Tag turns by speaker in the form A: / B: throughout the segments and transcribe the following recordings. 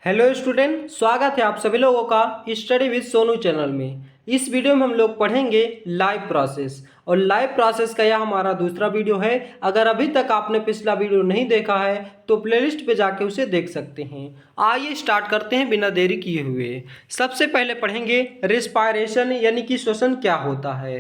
A: Hello student, स्वागत है आप सभी लोगों का स्टडी विद सोनू चैनल में। इस वीडियो में हम लोग पढ़ेंगे लाइव प्रोसेस और लाइव प्रोसेस का यह हमारा दूसरा वीडियो है। अगर अभी तक आपने पिछला वीडियो नहीं देखा है तो प्लेलिस्ट पे जाके उसे देख सकते हैं। आइए स्टार्ट करते हैं बिना देरी किए हुए। सबसे पहले पढ़ेंगे रेस्पायरेशन यानी कि श्वसन क्या होता है।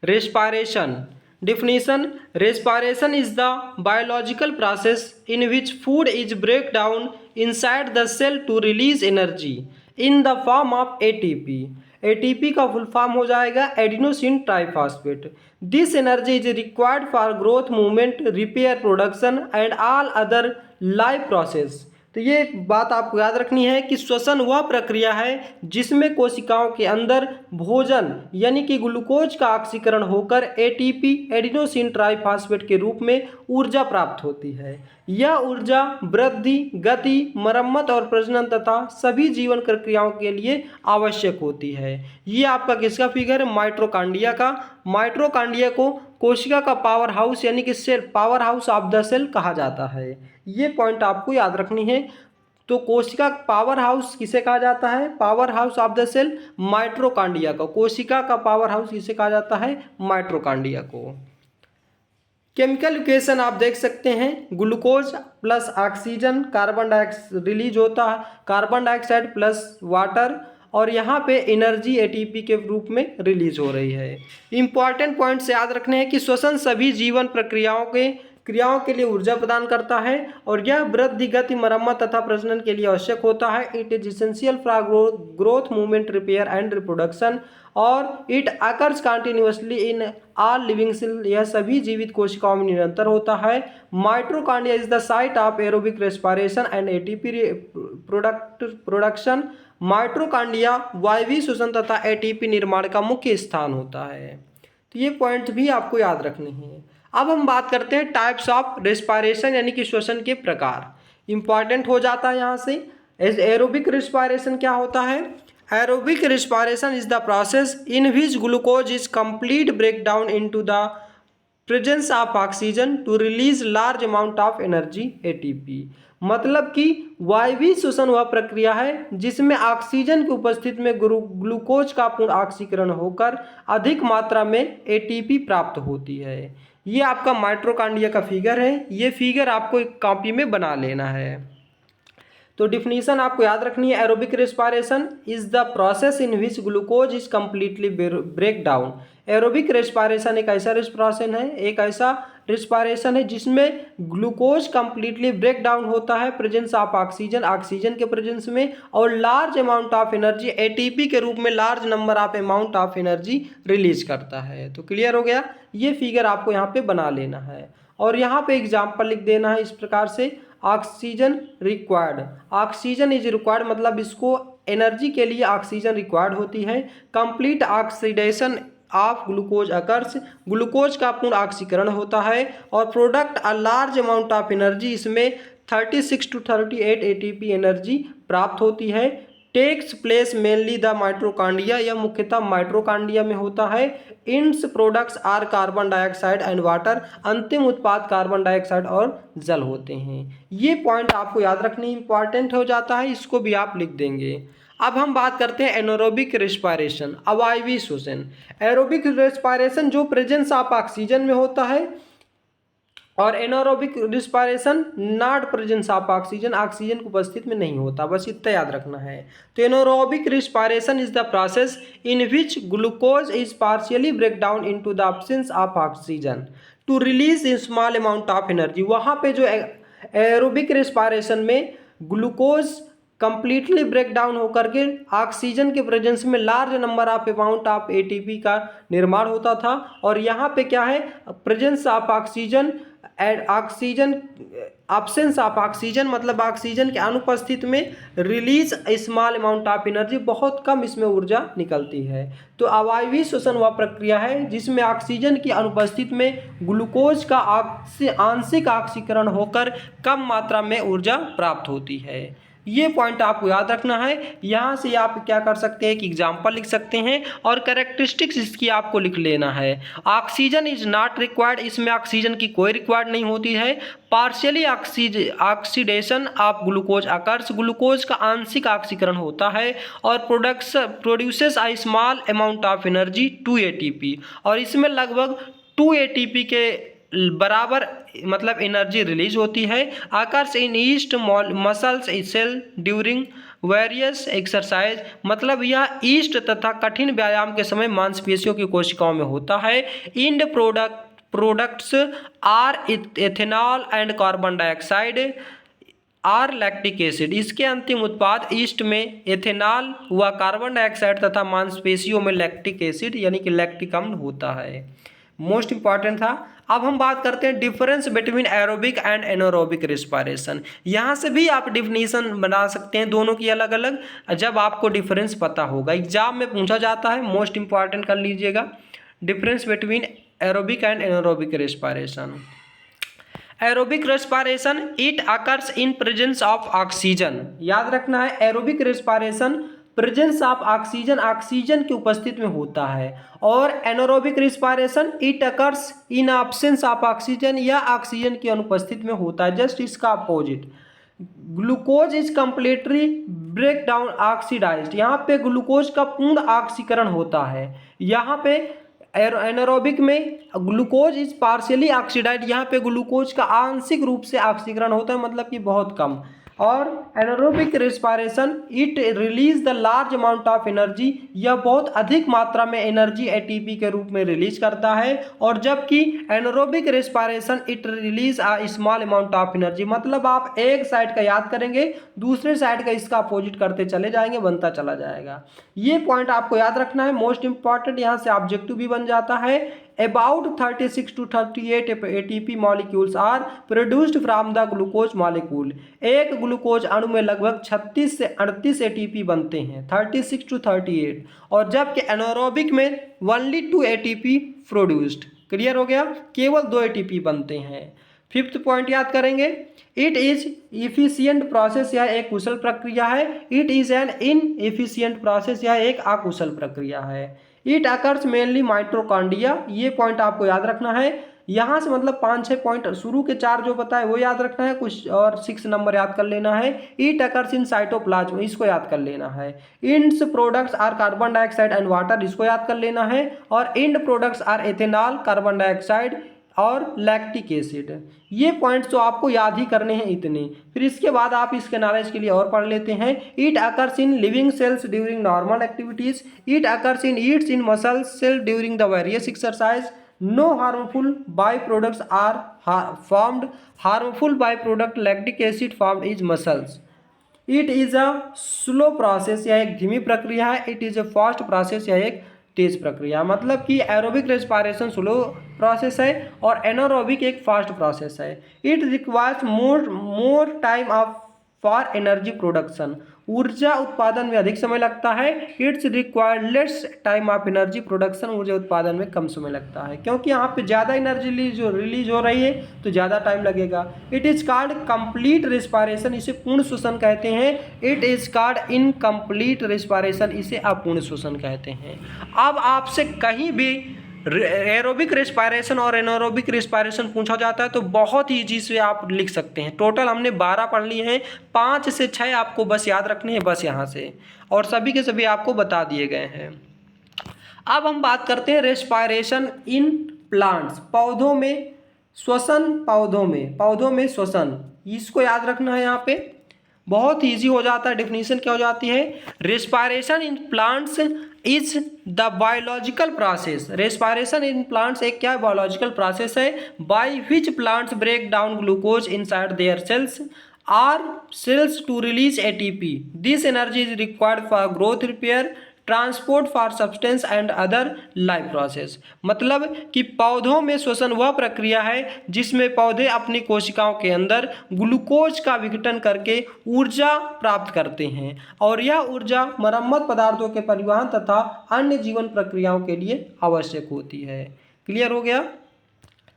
A: Respiration definition: respiration is the biological process in which food is break down inside the cell to release energy in the form of ATP. ATP का फुल फॉर्म हो जाएगा adenosine triphosphate. This energy is required for growth, movement, repair, production and all other life process. तो ये बात आपको याद रखनी है कि श्वसन वह प्रक्रिया है जिसमें कोशिकाओं के अंदर भोजन यानी कि ग्लूकोज का ऑक्सीकरण होकर एटीपी एडिनोसिन ट्राइफॉस्फेट के रूप में ऊर्जा प्राप्त होती है। यह ऊर्जा वृद्धि, गति, मरम्मत और प्रजनन तथा सभी जीवन प्रक्रियाओं के लिए आवश्यक होती है। ये आपका किसका फिगर है? माइटोकॉन्ड्रिया का। माइटोकॉन्ड्रिया को कोशिका का पावर हाउस यानी कि cell, power house of the cell कहा जाता है। ये पॉइंट आपको याद रखनी है। तो कोशिका पावर हाउस किसे कहा जाता है? Power house of the cell mitochondria को। कोशिका का पावर हाउस किसे कहा जाता है? माइटोकॉन्ड्रिया को। केमिकल इक्वेशन आप देख सकते हैं, glucose plus oxygen, carbon dioxide release होता है, कार्बन डाइऑक्साइड प्लस वाटर, और यहाँ पे एनर्जी एटीपी के रूप में रिलीज हो रही है। इंपॉर्टेंट पॉइंट्स याद रखने हैं कि श्वसन सभी जीवन क्रियाओं के लिए ऊर्जा प्रदान करता है और यह वृद्धि, गति, मरम्मत तथा प्रजनन के लिए आवश्यक होता है। It is essential for growth, movement, repair and reproduction और it occurs continuously in all living cell. यह सभी जीवित कोशिकाओं में निरंतर होता है। Mitochondria is the site of aerobic respiration and ATP production. Mitochondria वायवीय श्वसन तथा एटीपी निर्माण का मुख्य स्थान होता है। तो ये पॉइंट भी आपको याद रखने हैं। अब हम बात करते हैं टाइप्स ऑफ रेस्पिरेशन यानी कि श्वसन के प्रकार। इंपॉर्टेंट हो जाता है यहाँ से। एरोबिक रेस्पिरेशन क्या होता है? Aerobic respiration is the process in which glucose is complete break down into the presence of oxygen to release large amount of energy ATP. मतलब कि वायवीय श्वसन वह प्रक्रिया है जिसमें ऑक्सीजन की उपस्थिति में ग्लूकोज का पूर्ण ऑक्सीकरण होकर अधिक मात्रा में एटीपी प्राप्त होती है। ये आपका माइटोकॉन्ड्रिया का फिगर है। ये फिगर आपको एक कॉपी में बना लेना है। तो डिफिनीशन आपको याद रखनी है। Aerobic respiration is the process in which glucose is completely break down. Aerobic respiration एक ऐसा रेस्पिरेशन है जिसमें ग्लूकोज कम्प्लीटली ब्रेक डाउन होता है प्रेजेंस ऑफ ऑक्सीजन के प्रेजेंस में, और large amount of energy ATP के रूप में large number of amount of energy release करता है। तो क्लियर हो गया? ये फिगर आपको यहाँ पे बना लेना है और यहाँ पे एग्जाम्पल लिख देना है इस प्रकार से। Oxygen required, oxygen is required मतलब इसको एनर्जी के लिए ऑक्सीजन रिक्वायर्ड होती है। Complete oxidation of glucose occurs, glucose का पूर्ण ऑक्सीकरण होता है और product a large amount of energy, इसमें 36 to 38 एटीपी एनर्जी प्राप्त होती है। Takes place mainly the mitochondria, यह मुख्यतः माइटोकॉन्ड्रिया में होता है। Ends products are carbon dioxide and water, अंतिम उत्पाद कार्बन डाइऑक्साइड और जल होते हैं। ये पॉइंट आपको याद रखनी इंपॉर्टेंट हो जाता है, इसको भी आप लिख देंगे। अब हम बात करते हैं एनारोबिक रेस्पिरेशन, अवायवीय श्वसन। एरोबिक रेस्पिरेशन जो प्रेजेंस ऑफ ऑक्सीजन में होता है और anaerobic respiration not presence of oxygen, oxygen की उपस्थिति में नहीं होता, बस इतना याद रखना है। तो anaerobic respiration is the process in which glucose is partially break down into the absence of oxygen to release in small amount of energy. वहाँ पे जो एरोबिक रेस्पिरेशन में ग्लूकोज कंप्लीटली ब्रेक डाउन होकर के ऑक्सीजन के presence में large number of amount of ATP का निर्माण होता था, और यहाँ पे क्या है? Presence of oxygen and oxygen, absence of oxygen मतलब ऑक्सीजन के अनुपस्थित में release small amount of energy, बहुत कम इसमें ऊर्जा निकलती है। तो अवायवीय श्वसन वह प्रक्रिया है जिसमें ऑक्सीजन की अनुपस्थिति में ग्लूकोज का आंशिक ऑक्सीकरण होकर कम मात्रा में ऊर्जा प्राप्त होती है। ये पॉइंट आपको याद रखना है। यहाँ से आप क्या कर सकते हैं कि एग्जाम्पल लिख सकते हैं और कैरेक्टरिस्टिक्स इसकी आपको लिख लेना है। ऑक्सीजन इज नॉट रिक्वायर्ड, इसमें ऑक्सीजन की कोई रिक्वायर्ड नहीं होती है। Partially oxidation of glucose occurs, glucose का आंशिक ऑक्सीकरण होता है और produces a small amount of energy 2 ATP, और इसमें लगभग 2 ATP के बराबर मतलब एनर्जी रिलीज होती है। Occurs in yeast muscles cell during various exercise, मतलब यह ईस्ट तथा कठिन व्यायाम के समय मांसपेशियों की कोशिकाओं में होता है। End products are ethanol and carbon dioxide are lactic acid, इसके अंतिम उत्पाद ईस्ट में एथेनॉल व कार्बन डाइऑक्साइड तथा मांसपेशियों में लैक्टिक एसिड यानी कि लैक्टिक अम्ल होता है। मोस्ट इंपॉर्टेंट था। अब हम बात करते हैं difference between aerobic and anaerobic respiration. यहाँ से भी आप डिफिनीशन बना सकते हैं दोनों की अलग अलग, जब आपको डिफरेंस पता होगा। एग्जाम में पूछा जाता है, मोस्ट इंपॉर्टेंट कर लीजिएगा। Difference between aerobic and anaerobic respiration. Aerobic respiration it occurs in presence of oxygen, याद रखना है aerobic respiration presence of oxygen, oxygen की उपस्थिति में होता है। और anaerobic respiration it occurs in absence of oxygen, या ऑक्सीजन की अनुपस्थिति में होता है। जस्ट इसका opposite. Glucose is completely break down oxidized, यहाँ पे ग्लूकोज का पूर्ण ऑक्सीकरण होता है। यहाँ पे एनारोबिक में ग्लूकोज इज पार्शियली ऑक्सीडाइज्ड, यहाँ पे ग्लूकोज का आंशिक रूप से ऑक्सीकरण होता है, मतलब कि बहुत कम। और anaerobic respiration it release the large amount of energy, यह बहुत अधिक मात्रा में एनर्जी एटीपी के रूप में रिलीज करता है। और जबकि anaerobic respiration it release a small amount of energy, मतलब आप एक साइड का याद करेंगे दूसरे साइड का इसका अपोजिट करते चले जाएंगे, बनता चला जाएगा। ये पॉइंट आपको याद रखना है, मोस्ट इंपॉर्टेंट। यहाँ से ऑब्जेक्टिव भी बन जाता है। About 36 to 38 ATP molecules are produced from the glucose molecule, एक ग्लूकोज अणु में लगभग 36 से 38 ATP बनते हैं, 36 to 38। और जबकि एनारोबिक में only 2 ATP प्रोड्यूस्ड। क्लियर हो गया, केवल 2 ATP बनते हैं। फिफ्थ पॉइंट याद करेंगे, इट इज इफिशियंट प्रोसेस, यह एक कुशल प्रक्रिया है। It is an inefficient process, यह एक अकुशल प्रक्रिया है। इट अकर्स मेनली माइटोकॉन्ड्रिया, ये पॉइंट आपको याद रखना है। यहाँ से मतलब 5-6 पॉइंट, शुरू के 4 जो बताए वो याद रखना है, कुछ और 6 नंबर याद कर लेना है। इट अकर्स इन साइटोप्लाज्म, इसको याद कर लेना है। Ends products are carbon dioxide and water, इसको याद कर लेना है। और end products are ethanol, carbon dioxide और लैक्टिक एसिड। ये पॉइंट्स तो आपको याद ही करने हैं इतने। फिर इसके बाद आप इसके नॉलेज के लिए और पढ़ लेते हैं। It occurs in living cells during normal activities, it occurs in its in muscle cell during the various exercise, no harmful by products are formed, harmful by product lactic acid formed is muscles. It is a slow process, यह एक धीमी प्रक्रिया है। It is a fast process, यह एक तेज प्रक्रिया। मतलब कि एरोबिक रेस्पिरेशन स्लो प्रोसेस है और एनारोबिक एक फास्ट प्रोसेस है। It requires more time of for energy production, ऊर्जा उत्पादन में अधिक समय लगता है। It's required less time of energy production, ऊर्जा उत्पादन में कम समय लगता है, क्योंकि यहाँ पे ज़्यादा एनर्जी रिलीज हो रही है तो ज़्यादा टाइम लगेगा। It is called complete respiration, इसे पूर्ण श्वसन कहते हैं। It is called incomplete respiration, इसे अपूर्ण श्वसन कहते हैं। अब आपसे कहीं भी एरोबिक रेस्पिरेशन और एनारोबिक रेस्पिरेशन पूछा जाता है तो बहुत ही ईजी से आप लिख सकते हैं। टोटल हमने 12 पढ़ लिए हैं, 5 से 6 आपको बस याद रखने हैं, बस यहाँ से, और सभी के सभी आपको बता दिए गए हैं। अब हम बात करते हैं रेस्पिरेशन इन प्लांट्स, पौधों में श्वसन, पौधों में श्वसन, इसको याद रखना है। यहाँ पे बहुत ईजी हो जाता है। डेफिनेशन क्या हो जाती है, respiration in plants is the biological process, respiration in plants एक क्या बायोलॉजिकल प्रोसेस है, by which plants break down glucose inside their cells are cells to release ATP, this energy is required for growth, repair, transport for substance and other life process. मतलब कि पौधों में श्वसन वह प्रक्रिया है जिसमें पौधे अपनी कोशिकाओं के अंदर ग्लूकोज का विघटन करके ऊर्जा प्राप्त करते हैं, और यह ऊर्जा मरम्मत पदार्थों के परिवहन तथा अन्य जीवन प्रक्रियाओं के लिए आवश्यक होती है। क्लियर हो गया।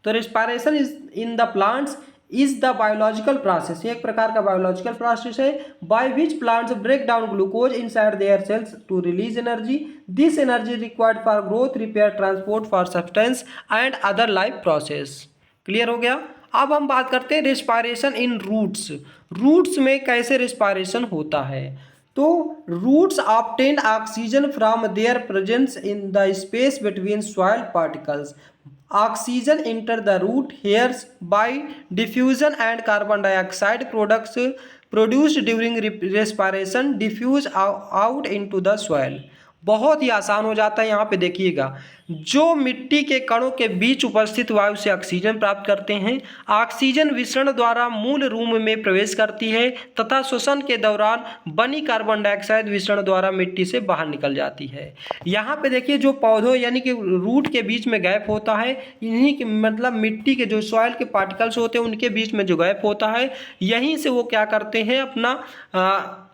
A: तो respiration is in the plants is the biological process, एक प्रकार का बायोलॉजिकल प्रोसेस है, by which plants break down glucose inside their cells to release energy, this energy required for growth, repair, transport, for substance and other life process. Clear हो गया। अब हम बात करते हैं रेस्पायरेशन इन रूट्स। रूट्स में कैसे रेस्पायरेशन होता है, तो roots obtain oxygen from their presence in the space between soil particles, oxygen enter the root hairs by diffusion and carbon dioxide products produced during respiration diffuse out into the soil। बहुत ही आसान हो जाता है। यहाँ पे देखिएगा, जो मिट्टी के कणों के बीच उपस्थित वायु से ऑक्सीजन प्राप्त करते हैं, ऑक्सीजन विसरण द्वारा मूल रूम में प्रवेश करती है तथा श्वसन के दौरान बनी कार्बन डाइऑक्साइड विसरण द्वारा मिट्टी से बाहर निकल जाती है। यहाँ पे देखिए, जो पौधों यानी कि रूट के बीच में गैप होता है, इन्हीं के मतलब मिट्टी के जो सॉइल के पार्टिकल्स होते हैं उनके बीच में जो गैप होता है, यहीं से वो क्या करते हैं, अपना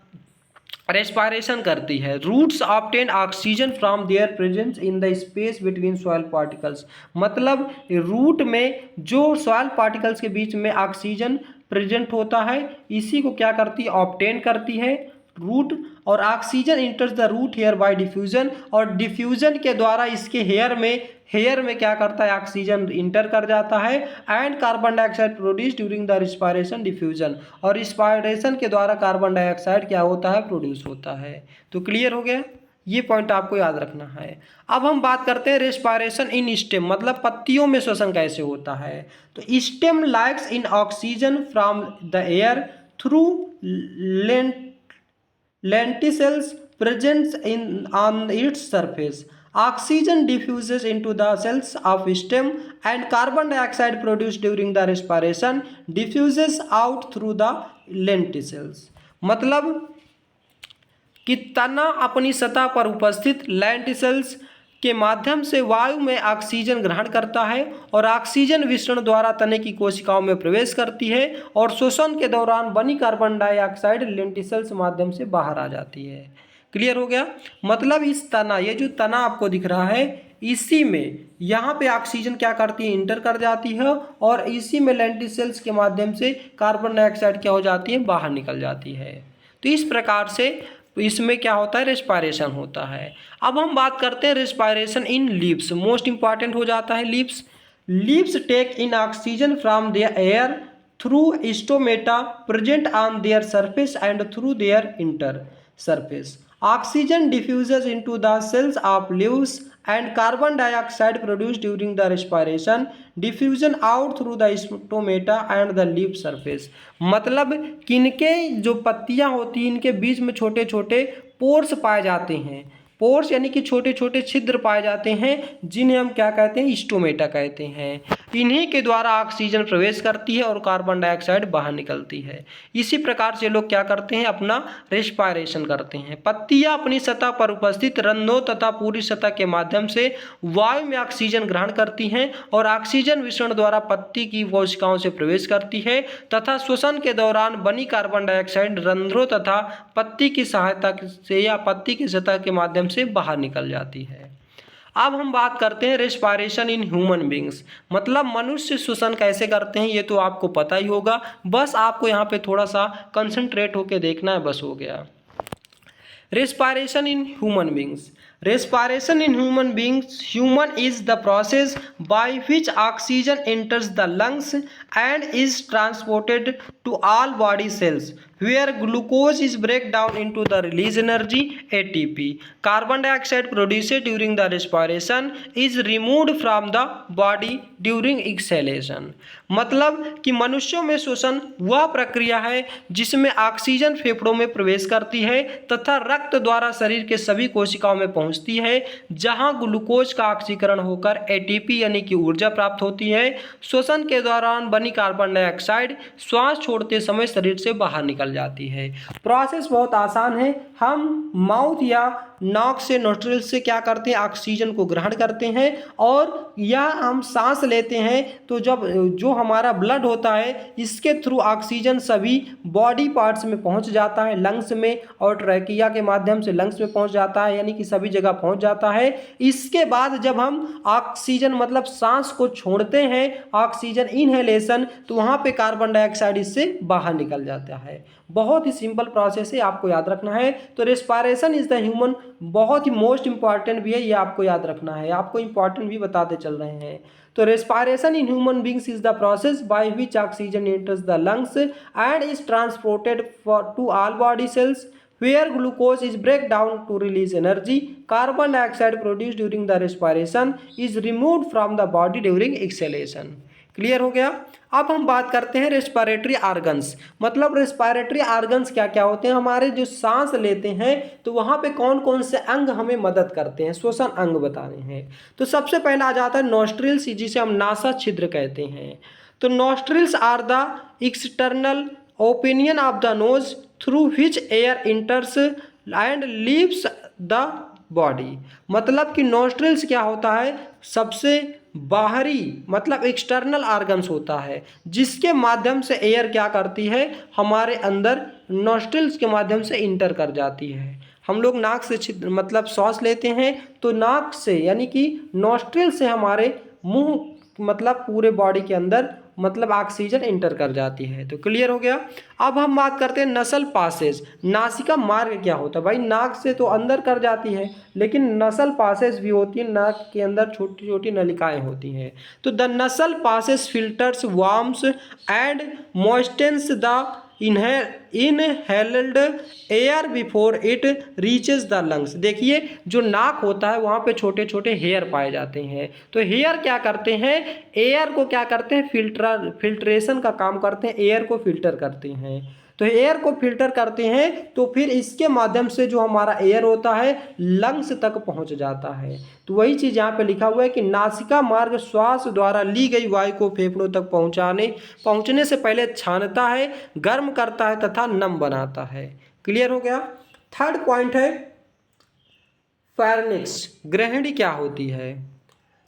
A: रेस्पायरेशन करती है। Roots obtain oxygen from their presence in the space between soil particles, मतलब रूट में जो सॉइल पार्टिकल्स के बीच में ऑक्सीजन प्रेजेंट होता है, इसी को क्या करती है, ऑब्टेन करती है रूट। और oxygen enters the root hair by diffusion, और डिफ्यूजन के द्वारा इसके हेयर में क्या करता है, ऑक्सीजन इंटर कर जाता है। And carbon dioxide produce during the respiration diffusion, और रिस्पायरेशन के द्वारा कार्बन डाइऑक्साइड क्या होता है, प्रोड्यूस होता है। तो क्लियर हो गया, ये पॉइंट आपको याद रखना है। अब हम बात करते हैं रेस्पायरेशन इन स्टेम, मतलब पत्तियों में श्वसन कैसे होता है। तो stem likes in oxygen from the air through lenticels present on its surface. Oxygen diffuses into the cells of stem and carbon dioxide produced during the respiration diffuses out through the lenticels। मतलब कि तना अपनी सतह पर उपस्थित lenticels के माध्यम से वायु में ऑक्सीजन ग्रहण करता है और ऑक्सीजन विसरण द्वारा तने की कोशिकाओं में प्रवेश करती है और श्वसन के दौरान बनी कार्बन डाइऑक्साइड लेंटिसल्स माध्यम से बाहर आ जाती है। क्लियर हो गया। मतलब इस तना, ये जो तना आपको दिख रहा है, इसी में यहाँ पे ऑक्सीजन क्या करती है, इंटर कर जाती है और इसी में लेंटिसल्स के माध्यम से कार्बन डाइऑक्साइड क्या हो जाती है, बाहर निकल जाती है। तो इस प्रकार से इसमें क्या होता है, रेस्पायरेशन होता है। अब हम बात करते हैं respiration in leaves, most important हो जाता है leaves. Leaves take in oxygen from their air through stomata present on their surface and through their inter surface. Oxygen diffuses into the cells of leaves and carbon dioxide produced during the respiration diffusion out through the stomata and the leaf surface। मतलब किनके जो पत्तियां होती हैं, इनके बीच में छोटे छोटे पोर्स पाए जाते हैं। पोर्स यानी कि छोटे छोटे छिद्र पाए जाते हैं, जिन्हें हम क्या कहते हैं, स्टोमेटा कहते हैं। इन्हीं के द्वारा ऑक्सीजन प्रवेश करती है और कार्बन डाइऑक्साइड बाहर निकलती है। इसी प्रकार से लोग क्या करते हैं, अपना रेस्पायरेशन करते हैं। पत्तियां अपनी सतह पर उपस्थित रंध्रों तथा पूरी सतह के माध्यम से वायु में ऑक्सीजन ग्रहण करती हैं और ऑक्सीजन विसरण द्वारा पत्ती की कोशिकाओं से प्रवेश करती है तथा श्वसन के दौरान बनी कार्बन डाइऑक्साइड रंध्रों तथा पत्ती की सहायता से या पत्ती की सतह के माध्यम से बाहर निकल जाती है। अब हम बात करते हैं रेस्पायरेशन इन ह्यूमन बींग्स, मतलब मनुष्य श्वसन कैसे करते हैं, ये तो आपको पता ही होगा, बस आपको यहाँ पे थोड़ा सा कंसंट्रेट होके देखना है, बस हो गया। Respiration in human beings. Respiration in human beings, human is the process by which oxygen enters the lungs and is transported to all body cells where glucose is break down into the release energy ATP. Carbon dioxide produced during the respiration is removed from the body during exhalation। मतलब कि मनुष्यों में श्वसन वह प्रक्रिया है जिसमें oxygen फेफड़ों में प्रवेश करती है तथा रक्त द्वारा शरीर के सभी कोशिकाओं में पहुंचती है, जहां ग्लूकोज का ऑक्सीकरण होकर एटीपी यानी कि ऊर्जा प्राप्त होती है। श्वसन के दौरान बनी कार्बन डाइऑक्साइड श्वास छोड़ते समय शरीर से बाहर निकल जाती है। प्रोसेस बहुत आसान है, हम माउथ या नाक से नोस्ट्रिल से क्या करते हैं, ऑक्सीजन को ग्रहण करते हैं और यह हम सांस लेते हैं तो जब जो हमारा ब्लड होता है इसके थ्रू ऑक्सीजन सभी बॉडी पार्ट्स में पहुंच जाता है, लंग्स में, और ट्रैकिया के माध्यम से लंग्स में पहुंच जाता है, यानी कि सभी जगह पहुंच जाता है। इसके बाद जब हम ऑक्सीजन मतलब सांस को छोड़ते हैं, ऑक्सीजन इनहेलेशन, तो वहाँ पे कार्बन डाइऑक्साइड इससे बाहर निकल जाता है। बहुत ही सिंपल प्रोसेस है, आपको याद रखना है। तो रेस्पिरेशन इज द ह्यूमन, बहुत ही मोस्ट इंपॉर्टेंट भी है, ये आपको याद रखना है, आपको इंपॉर्टेंट भी बताते चल रहे हैं। तो respiration in human beings is the process by which oxygen enters the lungs and is transported to all body cells where glucose is break down to release energy. Carbon dioxide produced during the respiration is removed from the body during exhalation. Clear हो गया। अब हम बात करते हैं respiratory organs, मतलब respiratory organs क्या क्या होते हैं। हमारे जो सांस लेते हैं तो वहाँ पे कौन कौन से अंग हमें मदद करते हैं, श्वसन अंग बताने हैं। तो सबसे पहला आ जाता है नॉस्ट्रिल्स, जिसे हम नासा छिद्र कहते हैं। तो nostrils are the external opinion of the nose through which air enters and leaves the body. मतलब कि नॉस्ट्रिल्स क्या होता है, सबसे बाहरी मतलब एक्सटर्नल ऑर्गन्स होता है जिसके माध्यम से एयर क्या करती है, हमारे अंदर नॉस्ट्रिल्स के माध्यम से इंटर कर जाती है। हम लोग नाक से मतलब सांस लेते हैं तो नाक से यानी कि नॉस्ट्रिल से हमारे मुंह मतलब पूरे बॉडी के अंदर मतलब ऑक्सीजन इंटर कर जाती है। तो क्लियर हो गया। अब हम बात करते हैं नसल पासेज, नासिका मार्ग क्या होता है। भाई नाक से तो अंदर कर जाती है लेकिन नसल पासेज भी होती है, नाक के अंदर छोटी छोटी नलिकाएं होती हैं। तो the nasal passage filters warms and moistens the inhaled air before it reaches the lungs. देखिए जो नाक होता है वहाँ पे छोटे छोटे हेयर पाए जाते हैं। तो हेयर क्या करते हैं, एयर को क्या करते हैं, फिल्ट्रेशन का काम करते हैं, एयर को फिल्टर करते हैं। तो एयर को फिल्टर करते हैं तो फिर इसके माध्यम से जो हमारा एयर होता है लंग्स तक पहुंच जाता है। तो वही चीज़ यहाँ पे लिखा हुआ है कि नासिका मार्ग श्वास द्वारा ली गई वायु को फेफड़ों तक पहुंचने से पहले छानता है, गर्म करता है तथा नम बनाता है। क्लियर हो गया। थर्ड पॉइंट है फेरिंक्स, ग्रहणी क्या होती है।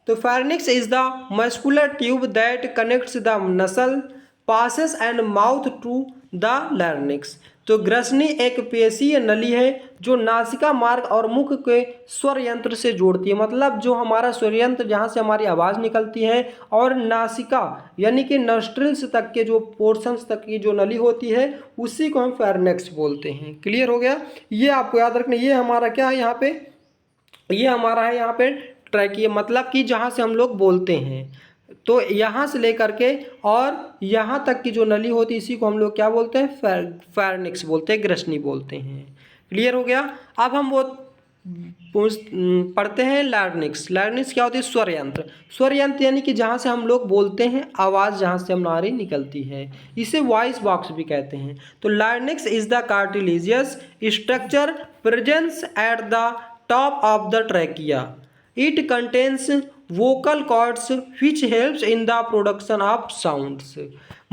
A: तो pharynx is the muscular tube that connects the nasal passages and mouth to the larynx. तो ग्रसनी एक पेशीय नली है जो नासिका मार्ग और मुख के स्वर यंत्र से जोड़ती है। मतलब जो हमारा स्वर यंत्र जहाँ से हमारी आवाज़ निकलती है और नासिका यानी कि नॉस्ट्रिल्स तक के जो पोर्शंस तक की जो नली होती है उसी को हम फेरिंक्स बोलते हैं। क्लियर हो गया। ये आपको याद रखना। ये हमारा क्या है यहाँ पे, ये हमारा है यहाँ पे ट्रैकिया, मतलब कि जहाँ से हम लोग बोलते हैं। तो यहाँ से लेकर के और यहाँ तक की जो नली होती है इसी को हम लोग क्या बोलते हैं, फेरिंक्स बोलते हैं, ग्रसनी बोलते हैं। क्लियर हो गया। अब हम वो पढ़ते हैं लैरिंक्स। लैरिंक्स क्या होती है, स्वर यंत्र। स्वर यंत्र यानी कि जहाँ से हम लोग बोलते हैं, आवाज़ जहाँ से हमारी निकलती है, इसे वॉइस बॉक्स भी कहते हैं। तो larynx is the cartilaginous structure presence at the top of the trachea. It contains vocal cords which helps in the production of sounds.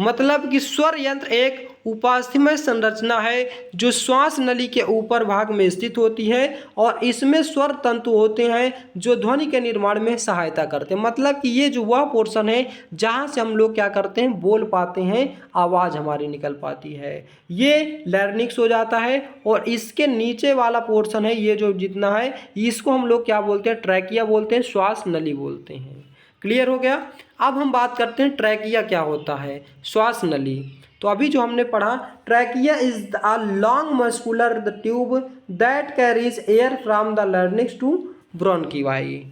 A: मतलब कि स्वर यंत्र एक उपास्थीमय संरचना है जो श्वास नली के ऊपर भाग में स्थित होती है और इसमें स्वर तंतु होते हैं जो ध्वनि के निर्माण में सहायता करते हैं। मतलब कि ये जो वह पोर्शन है जहाँ से हम लोग क्या करते हैं, बोल पाते हैं, आवाज़ हमारी निकल पाती है, ये लैरिंक्स हो जाता है। और इसके नीचे वाला पोर्शन है ये जो जितना है इसको हम लोग क्या बोलते हैं, ट्रैकिया बोलते हैं, श्वास नली बोलते हैं। क्लियर हो गया। अब हम बात करते हैं ट्रैकिया क्या होता है, श्वास नली। तो अभी जो हमने पढ़ा, trachea is a long muscular tube that carries air from the larynx to bronchi.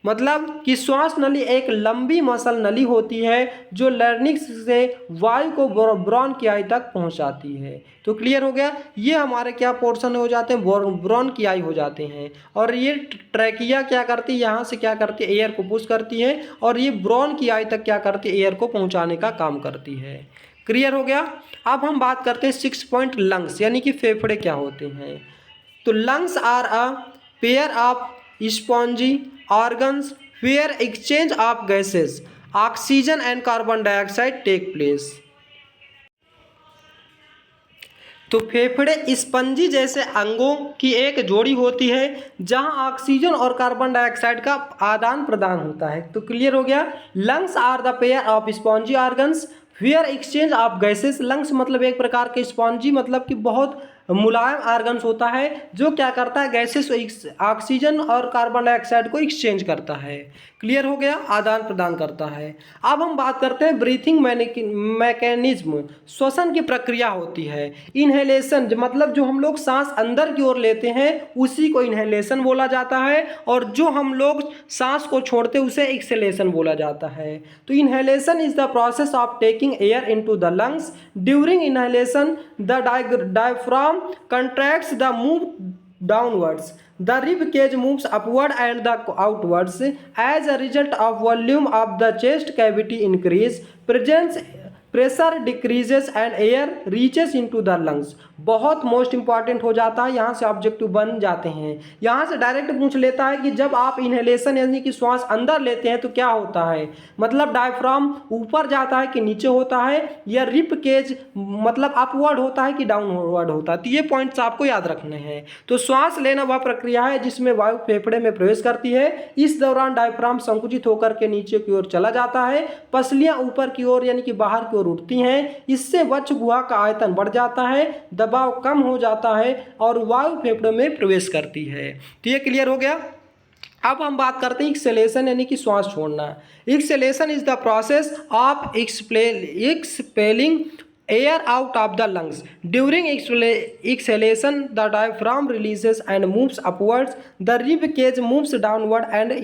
A: मतलब कि श्वास नली एक लंबी मसल नली होती है जो लैरिंक्स से वायु को ब्रोंकियाई तक पहुंचाती है। तो क्लियर हो गया। ये हमारे क्या पोर्शन हो जाते हैं, ब्रोंकियाई हो जाते हैं। और ये ट्रैकिया क्या करती है, यहाँ से क्या करती है, एयर को पुश करती है और ये ब्रोंकियाई तक क्या करती है, एयर को पहुँचाने का काम करती है। क्लियर हो गया। अब हम बात करते हैं 6 पॉइंट लंग्स, यानी कि फेफड़े क्या होते हैं। तो lungs are a pair of spongy organs where exchange of gases oxygen and carbon dioxide take place. तो फेफड़े स्पंजी जैसे अंगों की एक जोड़ी होती है जहां ऑक्सीजन और कार्बन डाइऑक्साइड का आदान प्रदान होता है। तो क्लियर हो गया। Lungs are the pair of spongy organs where exchange of gases. Lungs मतलब एक प्रकार के स्पॉन्जी मतलब कि बहुत मुलायम ऑर्गन्स होता है जो क्या करता है, गैसेस ऑक्सीजन और कार्बन डाइऑक्साइड को एक्सचेंज करता है। क्लियर हो गया, आदान प्रदान करता है। अब हम बात करते हैं ब्रीथिंग मैकेनिज्म। श्वसन की प्रक्रिया होती है। इनहेलेशन मतलब जो हम लोग सांस अंदर की ओर लेते हैं उसी को इनहेलेशन बोला जाता है, और जो हम लोग सांस को छोड़ते उसे एक्सहेलेशन बोला जाता है। तो inhalation is the process of taking air into the lungs. During inhalation the diaphragm contracts the move downwards. The rib cage moves upward and the outwards. As a result of volume of the chest cavity increase, pressure decreases and air reaches into the lungs. बहुत most important हो जाता है, यहाँ से objective बन जाते हैं। यहाँ से डायरेक्ट पूछ लेता है कि जब आप इनहेलेशन यानी कि श्वास अंदर लेते हैं तो क्या होता है, मतलब डायफ्राम ऊपर जाता है कि नीचे होता है, या रिप केज मतलब अपवर्ड होता है कि डाउनवर्ड होता है। तो ये पॉइंट्स आपको याद रखने हैं। तो श्वास लेना वह प्रक्रिया है जिसमें वायु फेफड़े में प्रवेश करती है। इस दौरान डायफ्राम संकुचित होकर के नीचे की ओर चला जाता है, पसलियां ऊपर की ओर यानी कि बाहर की ओर उठती हैं। इससे वक्ष गुहा का आयतन बढ़ जाता है, दबाव कम हो जाता है और वायु फेफड़ों में प्रवेश करती है। तो ये क्लियर हो गया। अब हम बात करते हैं एक्सहेलेशन यानी कि श्वास छोड़ना। Exhalation is the process of expelling air out of the lungs. During exhalation, the diaphragm releases and moves upwards. The rib cage moves downward and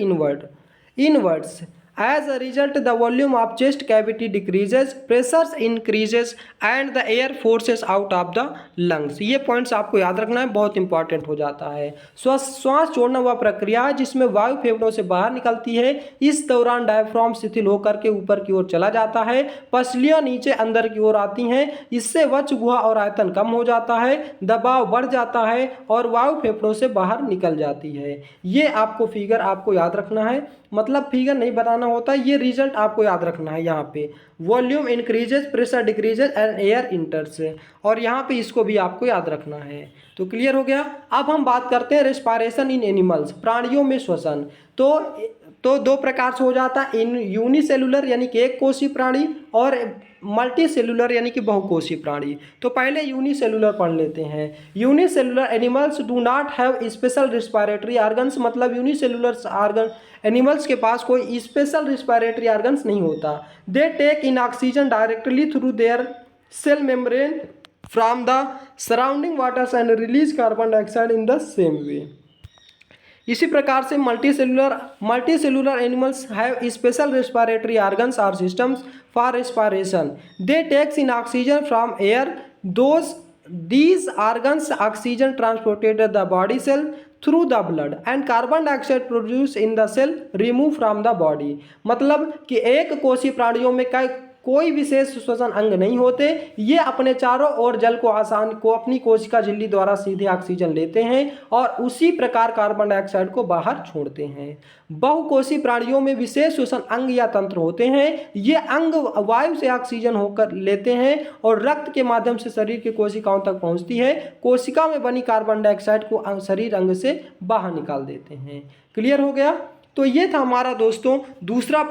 A: inwards. As a result, the volume of chest cavity decreases, pressure increases and the air forces out of the lungs. ये points आपको याद रखना है, बहुत important हो जाता है। श्वास छोड़ना वह प्रक्रिया है जिसमें वायु फेफड़ों से बाहर निकलती है। इस दौरान डायफ्राम शिथिल होकर के ऊपर की ओर चला जाता है, पसलियां नीचे अंदर की ओर आती हैं। इससे वक्ष गुहा और आयतन कम हो जाता है, दबाव बढ़ जाता है और वायु फेफड़ों से बाहर निकल जाती है। ये आपको फिगर आपको याद रखना है, मतलब फिगर नहीं बनाना होता, ये रिजल्ट आपको याद रखना है। यहाँ पे volume increases, pressure decreases and air इंटर्स, और यहाँ पे इसको भी आपको याद रखना है। तो क्लियर हो गया। अब हम बात करते हैं रेस्पिरेशन इन एनिमल्स, प्राणियों में श्वसन। तो दो प्रकार से हो जाता है, इन यूनिसेलुलर यानी कि एक कोषीय प्राणी और मल्टी सेलुलर यानी कि बहुकोषीय प्राणी। तो पहले यूनिसेलुलर पढ़ लेते हैं। Unicellular animals do not have special respiratory organs, मतलब यूनिसेलुलर ऑर्गन एनिमल्स के पास कोई स्पेशल रिस्पिरेटरी ऑर्गन्स नहीं होता। They take in oxygen directly through their cell membrane from the surrounding waters and release carbon dioxide in the same way. इसी प्रकार से multicellular animals have special respiratory organs और systems for respiration. They takes in oxygen from air. These organs oxygen transported the body cell through the blood and carbon dioxide produced in the cell removed from the body। मतलब कि एक कोषीय प्राणियों में कोई विशेष श्वसन अंग नहीं होते, ये अपने चारों ओर जल को अपनी कोशिका झिल्ली द्वारा सीधे ऑक्सीजन लेते हैं और उसी प्रकार कार्बन डाइऑक्साइड को बाहर छोड़ते हैं। बहुकोषीय प्राणियों में विशेष श्वसन अंग या तंत्र होते हैं। ये अंग वायु से ऑक्सीजन होकर लेते हैं और रक्त के माध्यम से शरीर की कोशिकाओं तक पहुंचती है। कोशिका में बनी कार्बन डाइऑक्साइड को शरीर अंग से बाहर निकाल देते हैं। क्लियर हो गया। तो ये था हमारा दोस्तों दूसरा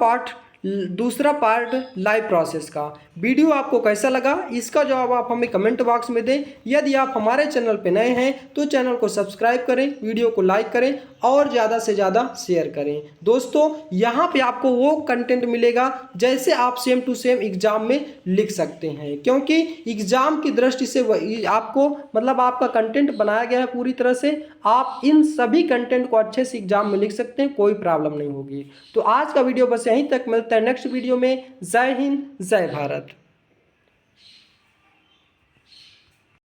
A: पार्ट लाइव प्रोसेस का। वीडियो आपको कैसा लगा इसका जवाब आप हमें कमेंट बॉक्स में दें। यदि आप हमारे चैनल पर नए हैं तो चैनल को सब्सक्राइब करें, वीडियो को लाइक करें और ज़्यादा से ज़्यादा शेयर करें। दोस्तों यहाँ पे आपको वो कंटेंट मिलेगा जैसे आप सेम टू सेम एग्ज़ाम में लिख सकते हैं, क्योंकि एग्ज़ाम की दृष्टि से आपको मतलब आपका कंटेंट बनाया गया है पूरी तरह से। आप इन सभी कंटेंट को अच्छे से एग्ज़ाम में लिख सकते हैं, कोई प्रॉब्लम नहीं होगी। तो आज का वीडियो बस यहीं तक, मिलता है नेक्स्ट वीडियो में। जय हिंद, जय भारत।